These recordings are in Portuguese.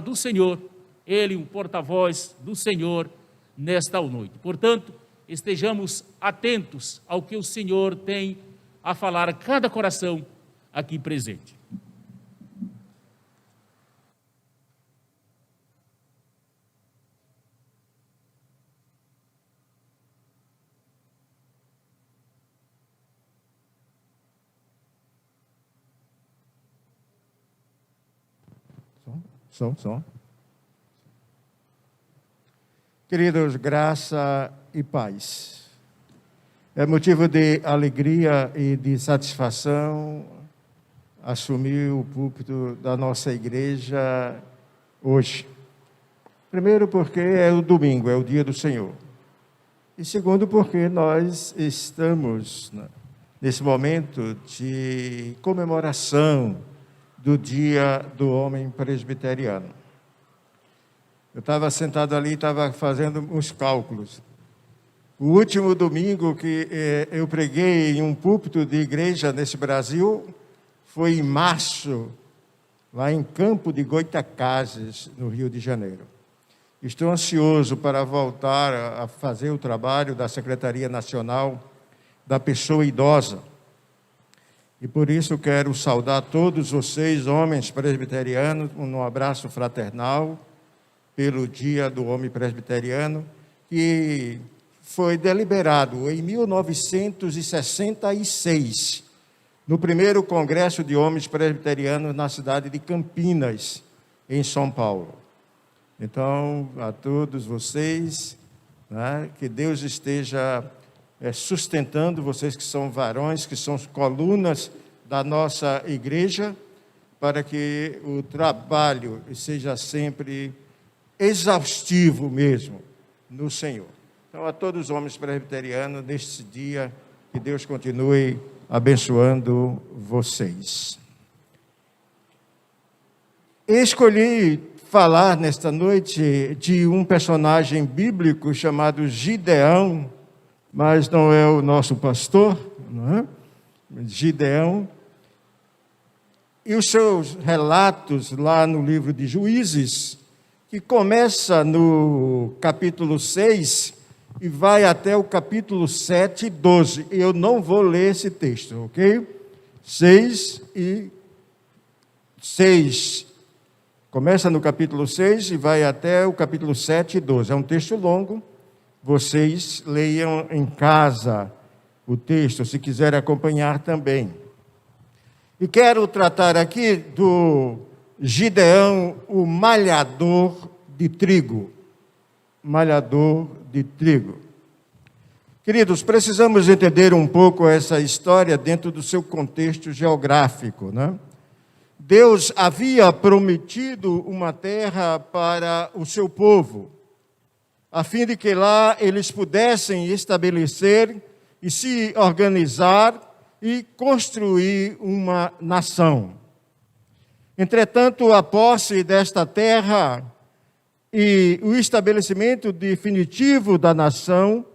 do Senhor, ele um porta-voz do Senhor nesta noite. Portanto, estejamos atentos ao que o Senhor tem a falar a cada coração aqui presente. Som. Queridos, graça e paz. É motivo de alegria e de satisfação assumir o púlpito da nossa igreja hoje. Primeiro, porque é o domingo, é o dia do Senhor. E segundo, porque nós estamos nesse momento de comemoração do Dia do Homem Presbiteriano. Eu estava sentado ali, estava fazendo uns cálculos. O último domingo que eu preguei em um púlpito de igreja nesse Brasil foi em março, lá em Campo de Goitacazes, no Rio de Janeiro. Estou ansioso para voltar a fazer o trabalho da Secretaria Nacional da Pessoa Idosa. E por isso quero saudar todos vocês, homens presbiterianos, um abraço fraternal pelo Dia do Homem Presbiteriano, que foi deliberado em 1966, no primeiro Congresso de Homens Presbiterianos na cidade de Campinas, em São Paulo. Então, a todos vocês, que Deus esteja sustentando vocês que são varões, que são colunas da nossa igreja, para que o trabalho seja sempre exaustivo mesmo no Senhor. Então, a todos os homens presbiterianos, neste dia, que Deus continue abençoando vocês. Escolhi falar nesta noite de um personagem bíblico chamado Gideão, mas não é o nosso pastor, não é? Gideão. E os seus relatos lá no livro de Juízes, que começa no capítulo 6 e vai até o capítulo 7 e 12. Eu não vou ler esse texto, ok? 6. Começa no capítulo 6 e vai até o capítulo 7 e 12. É um texto longo. Vocês leiam em casa o texto, se quiserem acompanhar também. E quero tratar aqui do Gideão, o malhador de trigo. Malhador de trigo. Queridos, precisamos entender um pouco essa história dentro do seu contexto geográfico, né? Deus havia prometido uma terra para o seu povo, a fim de que lá eles pudessem estabelecer e se organizar e construir uma nação. Entretanto, a posse desta terra e o estabelecimento definitivo da nação,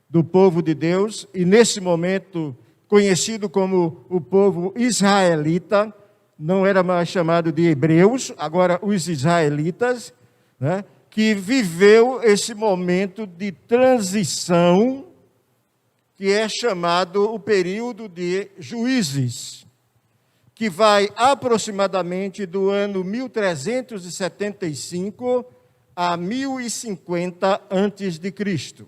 do povo de Deus, e nesse momento conhecido como o povo israelita, não era mais chamado de hebreus, agora os israelitas, né, que viveu esse momento de transição, que é chamado o período de Juízes, que vai aproximadamente do ano 1375 a 1050 a.C.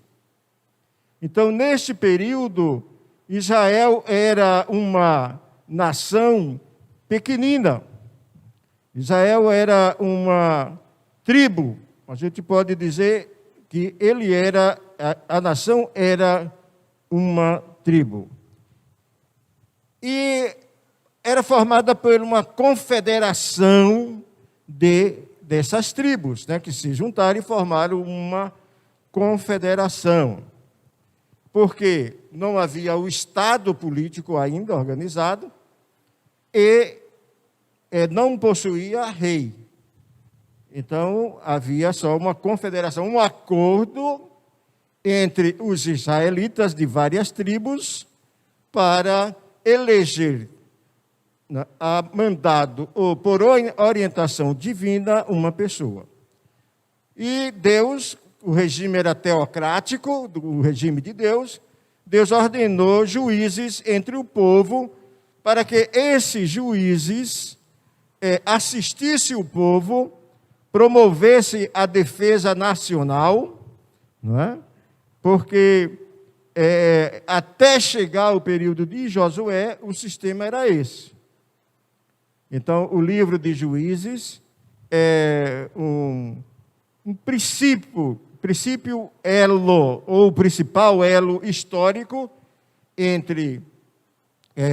Então, neste período, Israel era uma nação pequenina. Israel era uma tribo. A gente pode dizer que a nação era uma tribo. E era formada por uma confederação dessas tribos, né, que se juntaram e formaram uma confederação. Porque não havia o Estado político ainda organizado e não possuía rei. Então, havia só uma confederação, um acordo entre os israelitas de várias tribos para eleger mandado, ou por orientação divina, uma pessoa. E Deus, o regime era teocrático, o regime de Deus, Deus ordenou juízes entre o povo, para que esses juízes assistissem o povo, promovessem a defesa nacional, não é? Porque até chegar o período de Josué, o sistema era esse. Então, o livro de Juízes é um princípio elo, ou principal elo histórico entre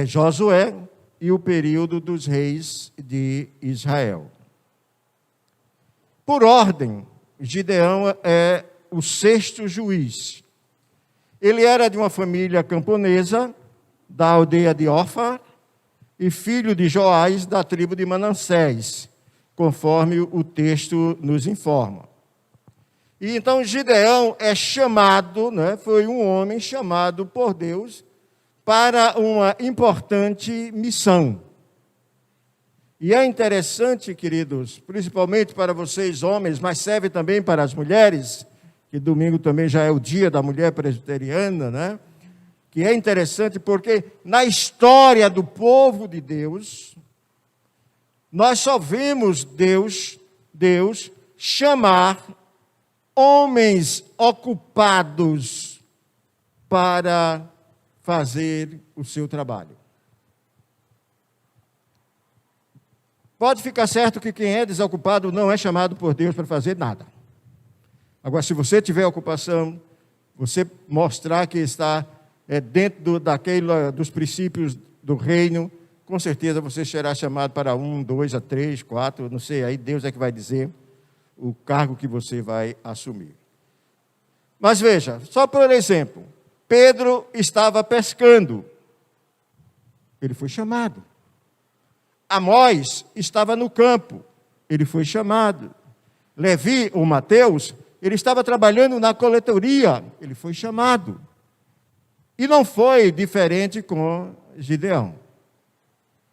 Josué e o período dos reis de Israel. Por ordem, Gideão é o sexto juiz. Ele era de uma família camponesa, da aldeia de Ofra, e filho de Joás, da tribo de Manassés, conforme o texto nos informa. E então Gideão é chamado, foi um homem chamado por Deus para uma importante missão. E é interessante, queridos, principalmente para vocês homens, mas serve também para as mulheres, que domingo também já é o dia da mulher presbiteriana, que é interessante porque na história do povo de Deus, nós só vemos Deus chamar homens ocupados para fazer o seu trabalho. Pode ficar certo que quem é desocupado não é chamado por Deus para fazer nada. Agora, se você tiver ocupação, você mostrar que está dentro dos princípios do reino, com certeza você será chamado para 1, 2, 3, 4, não sei, aí Deus é que vai dizer o cargo que você vai assumir. Mas veja, só por exemplo, Pedro estava pescando, ele foi chamado. Amós estava no campo, ele foi chamado. Levi, ou Mateus, ele estava trabalhando na coletoria, ele foi chamado. E não foi diferente com Gideão.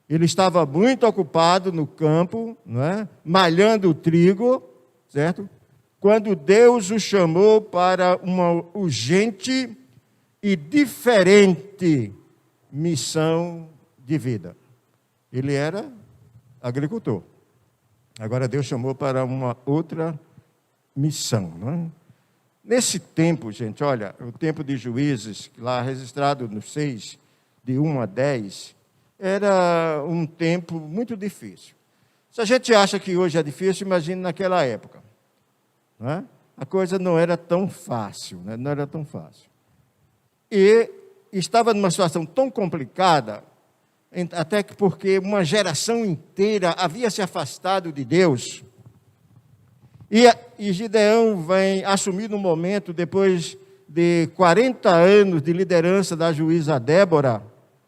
Ele estava muito ocupado no campo, malhando o trigo, certo? Quando Deus o chamou para uma urgente e diferente missão de vida. Ele era agricultor. Agora Deus chamou para uma outra missão. Nesse tempo, gente, olha, o tempo de Juízes, lá registrado no 6, de 1 a 10, era um tempo muito difícil. Se a gente acha que hoje é difícil, imagine naquela época. A coisa não era tão fácil, não era tão fácil. E estava numa situação tão complicada, até que porque uma geração inteira havia se afastado de Deus. E Gideão vem assumir no momento, depois de 40 anos de liderança da juíza Débora,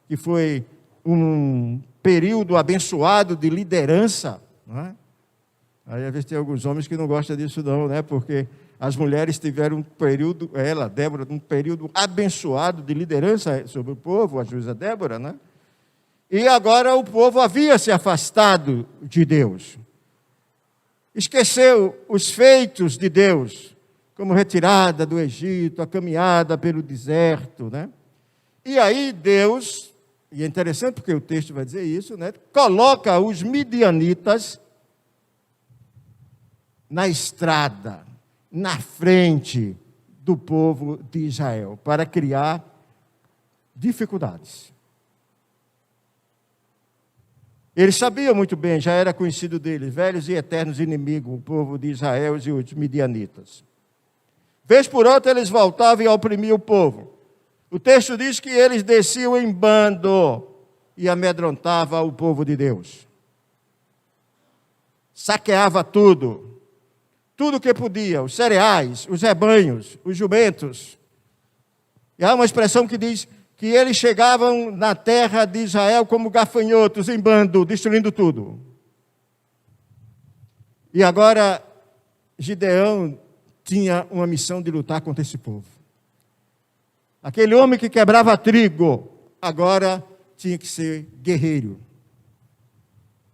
que foi um período abençoado de liderança. Aí às vezes tem alguns homens que não gostam disso não, porque as mulheres tiveram um período, Débora, um período abençoado de liderança sobre o povo, a juíza Débora, E agora o povo havia se afastado de Deus. Esqueceu os feitos de Deus, como retirada do Egito, a caminhada pelo deserto, E aí Deus, e é interessante porque o texto vai dizer isso, coloca os midianitas na estrada, na frente do povo de Israel, para criar dificuldades. Eles sabiam muito bem, já era conhecido deles, velhos e eternos inimigos, o povo de Israel e os midianitas. Vez por outra, eles voltavam e oprimiam o povo. O texto diz que eles desciam em bando e amedrontavam o povo de Deus. Saqueava tudo que podia, os cereais, os rebanhos, os jumentos. E há uma expressão que diz que eles chegavam na terra de Israel como gafanhotos em bando, destruindo tudo. E agora, Gideão tinha uma missão de lutar contra esse povo. Aquele homem que quebrava trigo, agora tinha que ser guerreiro.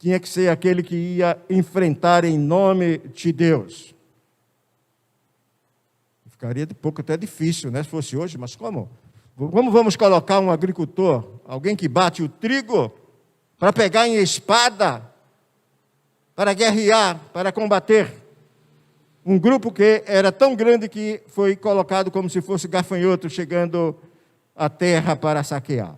tinha que ser aquele que ia enfrentar em nome de Deus. Ficaria de pouco até difícil, né, se fosse hoje, mas como? Como vamos colocar um agricultor, alguém que bate o trigo, para pegar em espada, para guerrear, para combater? Um grupo que era tão grande que foi colocado como se fosse gafanhoto chegando à terra para saquear.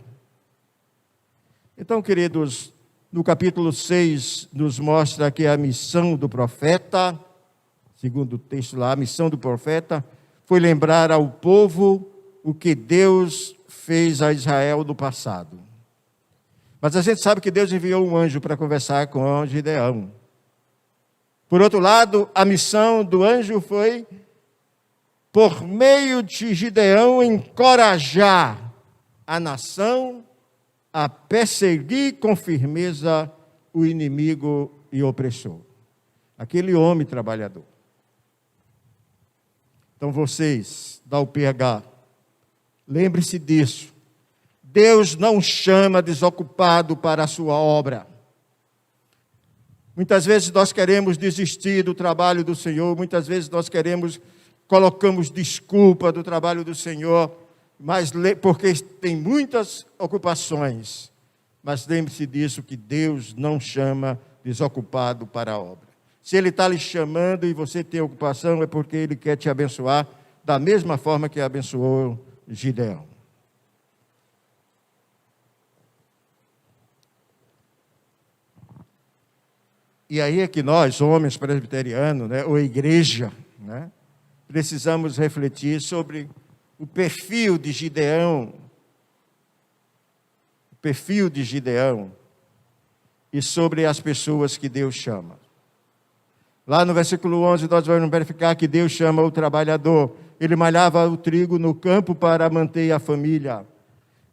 Então, queridos, no capítulo 6 nos mostra que a missão do profeta, segundo o texto lá, a missão do profeta foi lembrar ao povo o que Deus fez a Israel no passado. Mas a gente sabe que Deus enviou um anjo para conversar com Gideão. Por outro lado, a missão do anjo foi, por meio de Gideão, encorajar a nação a perseguir com firmeza o inimigo e opressor. Aquele homem trabalhador. Então vocês, da UPH, lembre-se disso. Deus não chama desocupado para a sua obra. Muitas vezes nós queremos desistir do trabalho do Senhor, muitas vezes nós colocamos desculpa do trabalho do Senhor, mas porque tem muitas ocupações. Mas lembre-se disso, que Deus não chama desocupado para a obra. Se Ele está lhe chamando e você tem ocupação, é porque Ele quer te abençoar da mesma forma que abençoou Gideão. E aí é que nós, homens presbiterianos, né, ou igreja, né, precisamos refletir sobre o perfil de Gideão, e sobre as pessoas que Deus chama. Lá no versículo 11 nós vamos verificar que Deus chama o trabalhador. Ele malhava o trigo no campo para manter a família.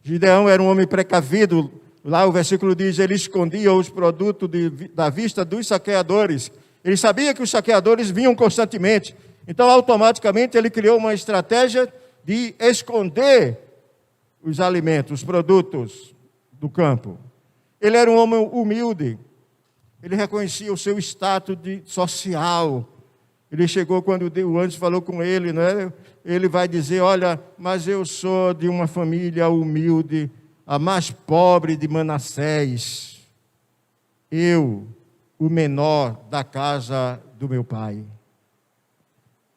Gideão era um homem precavido. Lá o versículo diz, ele escondia os produtos da vista dos saqueadores. Ele sabia que os saqueadores vinham constantemente. Então, automaticamente, ele criou uma estratégia de esconder os alimentos, os produtos do campo. Ele era um homem humilde. Ele reconhecia o seu status social. Ele chegou quando o anjo falou com ele, né? Ele vai dizer, olha, mas eu sou de uma família humilde, a mais pobre de Manassés, eu, o menor da casa do meu pai.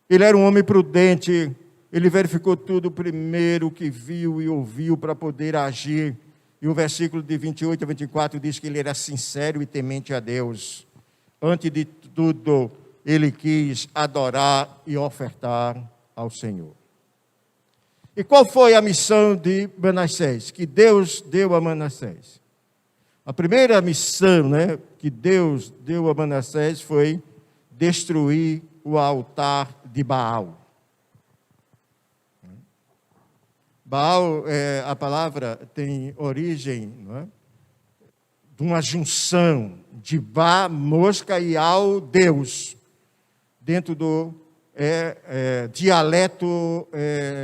Ele era um homem prudente, ele verificou tudo primeiro que viu e ouviu para poder agir. E o versículo de 28 a 24 diz que ele era sincero e temente a Deus. Antes de tudo, ele quis adorar e ofertar ao Senhor. E qual foi a missão de Manassés, que Deus deu a Manassés? A primeira missão, né, que Deus deu a Manassés foi destruir o altar de Baal. Baal, a palavra tem origem, não é, de uma junção de Ba, mosca, e Al, Deus, dentro do dialeto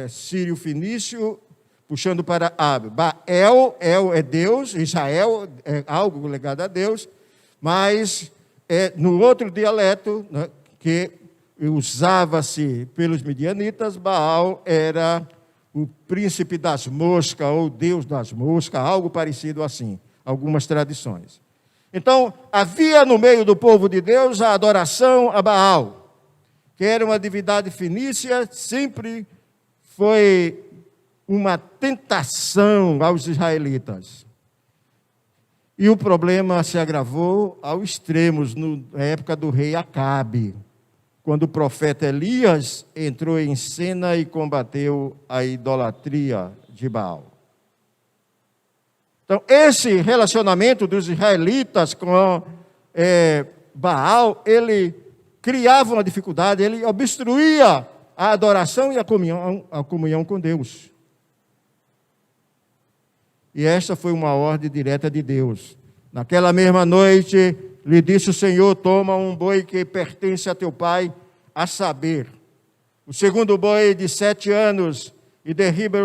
sírio-fenício, puxando para Ab. Baal, El é Deus, Israel é algo ligado a Deus, mas no outro dialeto, né, que usava-se pelos midianitas, Baal era o príncipe das moscas, ou Deus das moscas, algo parecido assim, algumas tradições. Então, havia no meio do povo de Deus a adoração a Baal, que era uma divindade fenícia, sempre foi uma tentação aos israelitas. E o problema se agravou ao extremo, na época do rei Acabe, quando o profeta Elias entrou em cena e combateu a idolatria de Baal. Então, esse relacionamento dos israelitas com Baal, ele criava uma dificuldade, ele obstruía a adoração e a comunhão com Deus. E esta foi uma ordem direta de Deus. Naquela mesma noite, lhe disse o Senhor, toma um boi que pertence a teu pai, a saber, o segundo boi de 7 anos, e derriba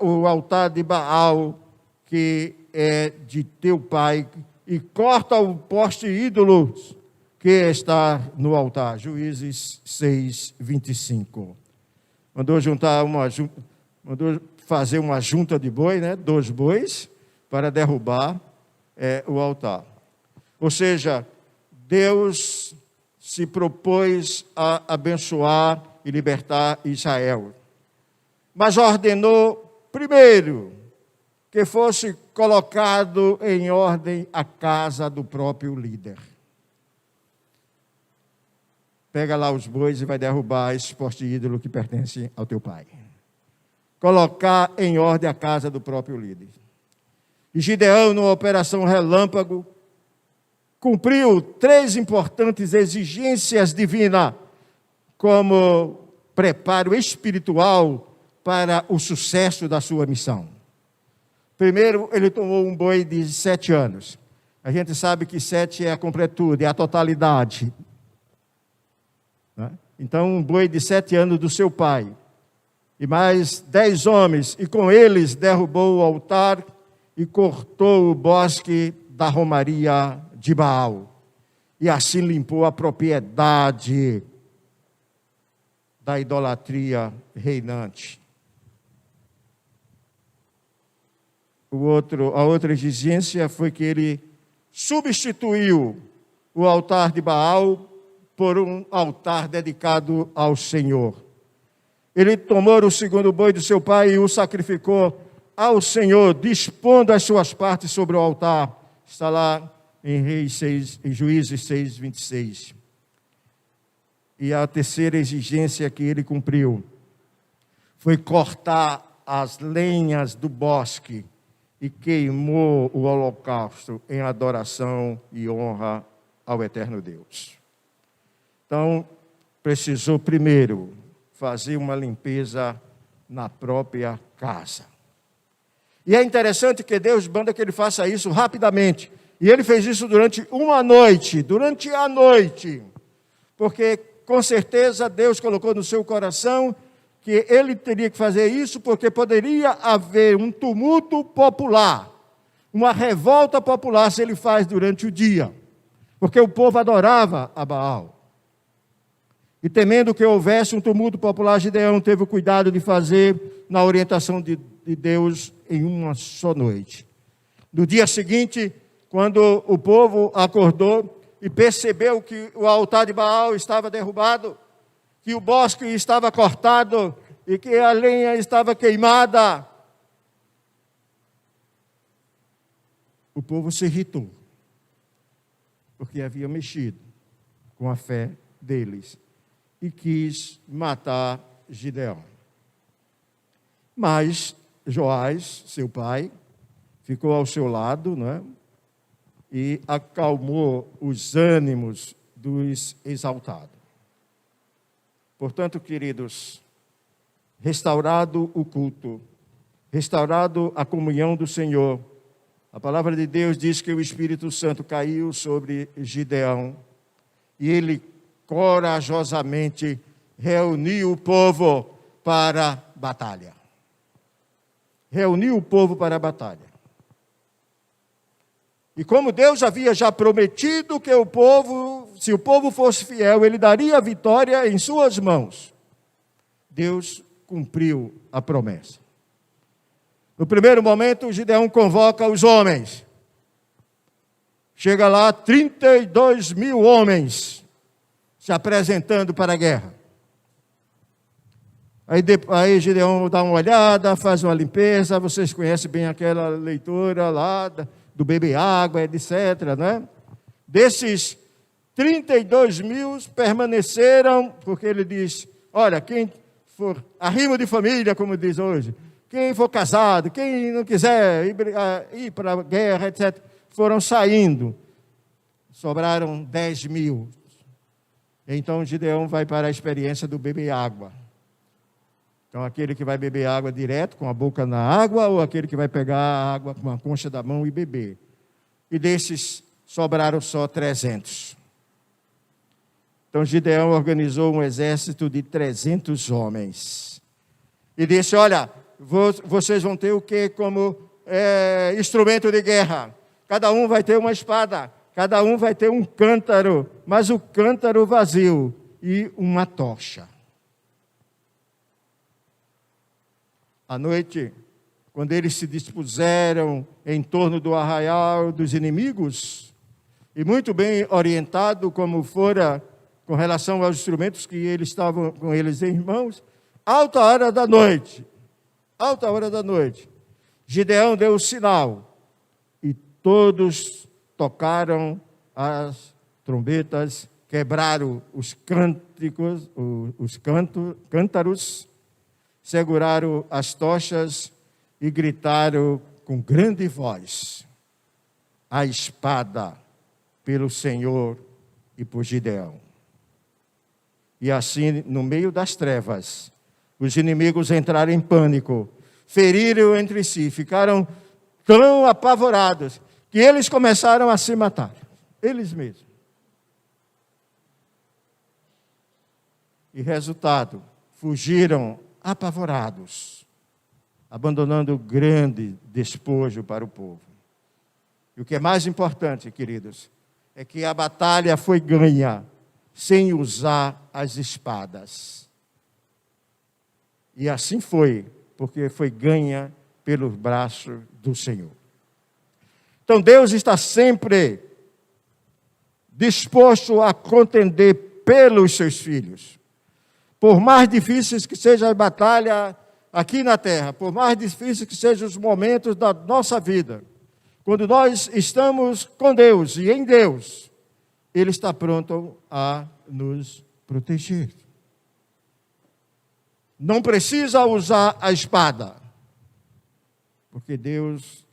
o altar de Baal, que é de teu pai, e corta o poste ídolo que está no altar. Juízes 6, 25. Mandou fazer uma junta de boi, 2 bois, para derrubar o altar. Ou seja, Deus se propôs a abençoar e libertar Israel. Mas ordenou, primeiro, que fosse colocado em ordem a casa do próprio líder. Pega lá os bois e vai derrubar esse poste ídolo que pertence ao teu pai. Colocar em ordem a casa do próprio líder. E Gideão, numa operação relâmpago, cumpriu 3 importantes exigências divinas, como preparo espiritual para o sucesso da sua missão. Primeiro, ele tomou um boi de 7 anos. A gente sabe que 7 é a completude, é a totalidade. Então, um boi de 7 anos do seu pai. E mais 10 homens, e com eles derrubou o altar e cortou o bosque da romaria de Baal. E assim limpou a propriedade da idolatria reinante. A outra exigência foi que ele substituiu o altar de Baal por um altar dedicado ao Senhor. Ele tomou o segundo boi do seu pai e o sacrificou ao Senhor, dispondo as suas partes sobre o altar. Está lá em Juízes 6, 26. E a terceira exigência que ele cumpriu foi cortar as lenhas do bosque e queimou o holocausto em adoração e honra ao eterno Deus. Então, precisou primeiro fazer uma limpeza na própria casa. E é interessante que Deus manda que ele faça isso rapidamente. E ele fez isso durante a noite, porque com certeza Deus colocou no seu coração que ele teria que fazer isso porque poderia haver um tumulto popular, uma revolta popular se ele faz durante o dia, porque o povo adorava a Baal. E temendo que houvesse um tumulto popular, Gideão teve o cuidado de fazer na orientação de Deus em uma só noite. No dia seguinte, quando o povo acordou e percebeu que o altar de Baal estava derrubado, que o bosque estava cortado e que a lenha estava queimada, o povo se irritou, porque havia mexido com a fé deles e quis matar Gideão. Mas Joás, seu pai, ficou ao seu lado, e acalmou os ânimos dos exaltados. Portanto, queridos, restaurado o culto, restaurado a comunhão do Senhor, a palavra de Deus diz que o Espírito Santo caiu sobre Gideão e ele corajosamente reuniu o povo para a batalha. Reuniu o povo para a batalha. E como Deus havia já prometido que o povo, se o povo fosse fiel, ele daria a vitória em suas mãos, Deus cumpriu a promessa. No primeiro momento, Gideão convoca os homens. Chega lá 32 mil homens se apresentando para a guerra. Aí Gideão dá uma olhada, faz uma limpeza, vocês conhecem bem aquela leitura lá do beber água, etc. Desses 32 mil permaneceram, porque ele diz, olha, quem for arrimo de família, como diz hoje, quem for casado, quem não quiser ir para a guerra, etc., foram saindo. Sobraram 10 mil. Então Gideão vai para a experiência do beber água. Então, aquele que vai beber água direto, com a boca na água, ou aquele que vai pegar a água com a concha da mão e beber. E desses, sobraram só 300. Então, Gideão organizou um exército de 300 homens. E disse, olha, vocês vão ter o quê como instrumento de guerra? cada um vai ter uma espada, cada um vai ter um cântaro, mas o cântaro vazio e uma tocha. À noite, quando eles se dispuseram em torno do arraial dos inimigos, e muito bem orientado como fora com relação aos instrumentos que eles estavam com eles em mãos, alta hora da noite, Gideão deu o sinal, e todos tocaram as trombetas, quebraram os cânticos, cântaros, seguraram as tochas e gritaram com grande voz: a espada pelo Senhor e por Gideão. E assim, no meio das trevas, os inimigos entraram em pânico, feriram entre si, ficaram tão apavorados que eles começaram a se matar, eles mesmos. E resultado, fugiram apavorados, abandonando grande despojo para o povo. E o que é mais importante, queridos, é que a batalha foi ganha sem usar as espadas. E assim foi, porque foi ganha pelo braço do Senhor. Então Deus está sempre disposto a contender pelos seus filhos. Por mais difíceis que seja a batalha aqui na terra, por mais difíceis que sejam os momentos da nossa vida, quando nós estamos com Deus e em Deus, Ele está pronto a nos proteger. Não precisa usar a espada, porque Deus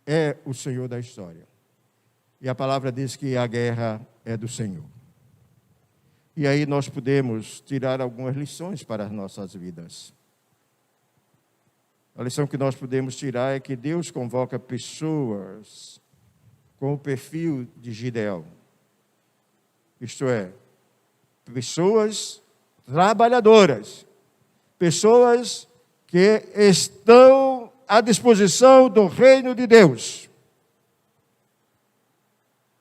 é o Senhor da história. E a palavra diz que a guerra é do Senhor. E aí nós podemos tirar algumas lições para as nossas vidas. A lição que nós podemos tirar é que Deus convoca pessoas com o perfil de Gideão. Isto é, pessoas trabalhadoras, pessoas que estão à disposição do reino de Deus.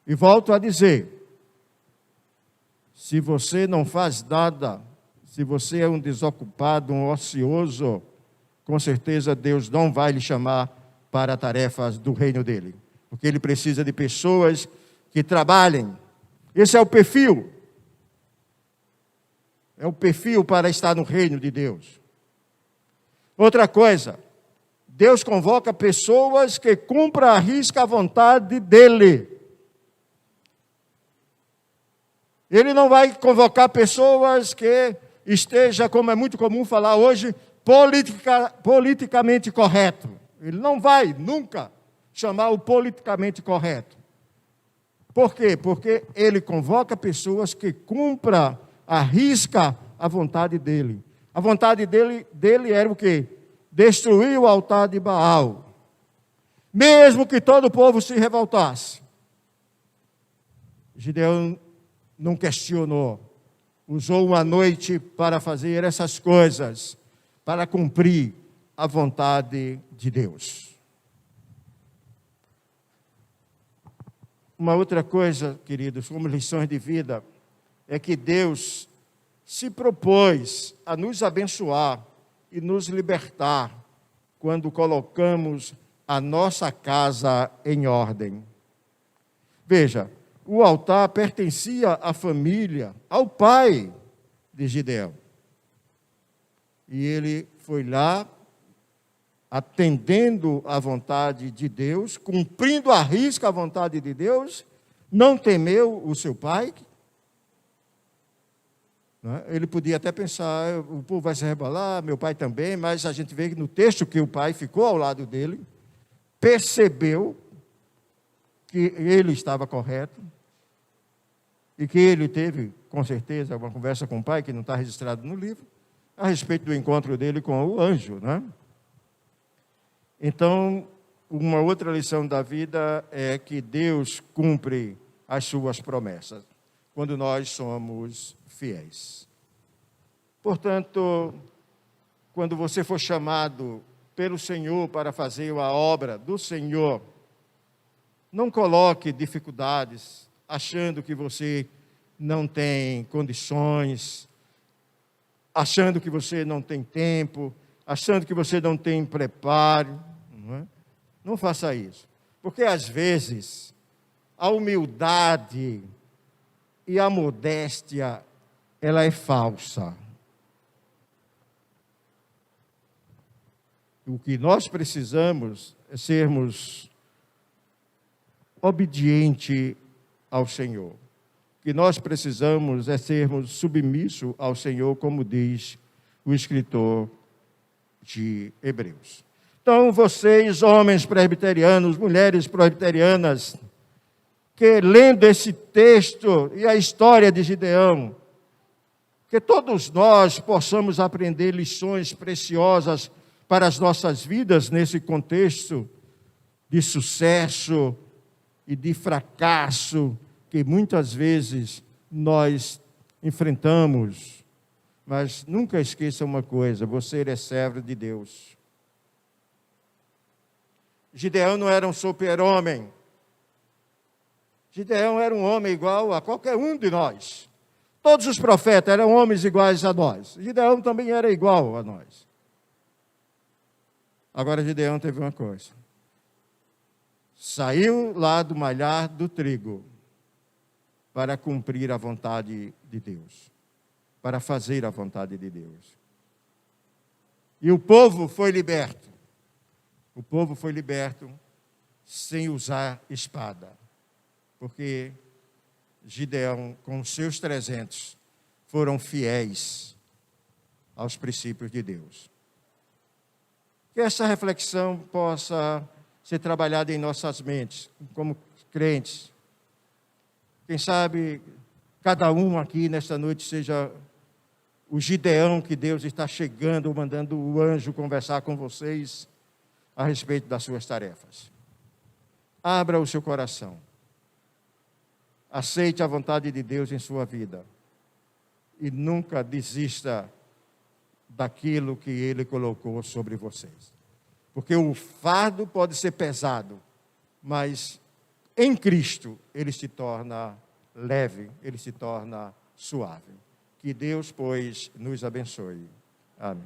E volto a dizer, se você não faz nada, se você é um desocupado, um ocioso, com certeza Deus não vai lhe chamar para tarefas do reino dele, porque ele precisa de pessoas que trabalhem. Esse é o perfil. É o perfil para estar no reino de Deus. Outra coisa, Deus convoca pessoas que cumpram à risca a vontade dele. Ele não vai convocar pessoas que estejam, como é muito comum falar hoje, politicamente correto. Ele não vai nunca chamar o politicamente correto. Por quê? Porque ele convoca pessoas que cumpram à risca a vontade dele. A vontade dele era o quê? Destruir o altar de Baal. Mesmo que todo o povo se revoltasse. Gideão não questionou, usou uma noite para fazer essas coisas, para cumprir a vontade de Deus. Uma outra coisa, queridos, como lições de vida, é que Deus se propôs a nos abençoar e nos libertar quando colocamos a nossa casa em ordem. Veja, o altar pertencia à família, ao pai de Gideão. E ele foi lá, atendendo à vontade de Deus, cumprindo à risca a vontade de Deus, não temeu o seu pai. Ele podia até pensar, o povo vai se rebelar, meu pai também, mas a gente vê no texto que o pai ficou ao lado dele, percebeu que ele estava correto, e que ele teve, com certeza, uma conversa com o pai, que não está registrado no livro, a respeito do encontro dele com o anjo, né? Então, uma outra lição da vida é que Deus cumpre as suas promessas, quando nós somos fiéis. Portanto, quando você for chamado pelo Senhor para fazer a obra do Senhor, não coloque dificuldades, achando que você não tem condições, achando que você não tem tempo, achando que você não tem preparo. Não faça isso. Porque às vezes a humildade e a modéstia, ela é falsa. O que nós precisamos é sermos obedientes ao Senhor. O que nós precisamos é sermos submissos ao Senhor, como diz o escritor de Hebreus. Então, vocês, homens presbiterianos, mulheres presbiterianas, que lendo esse texto e a história de Gideão, que todos nós possamos aprender lições preciosas para as nossas vidas nesse contexto de sucesso e de fracasso que muitas vezes nós enfrentamos. Mas nunca esqueça uma coisa: você é servo de Deus. Gideão não era um super-homem. Gideão era um homem igual a qualquer um de nós. Todos os profetas eram homens iguais a nós. Gideão também era igual a nós. Agora Gideão teve uma coisa. Saiu lá do malhar do trigo para cumprir a vontade de Deus, para fazer a vontade de Deus. E o povo foi liberto. O povo foi liberto sem usar espada, porque Gideão, com os seus 300, foram fiéis aos princípios de Deus. Que essa reflexão possa ser trabalhada em nossas mentes, como crentes. Quem sabe cada um aqui nesta noite seja o Gideão que Deus está chegando, mandando o anjo conversar com vocês a respeito das suas tarefas. Abra o seu coração. Aceite a vontade de Deus em sua vida. E nunca desista daquilo que Ele colocou sobre vocês. Porque o fardo pode ser pesado, mas em Cristo ele se torna leve, ele se torna suave. Que Deus, pois, nos abençoe. Amém.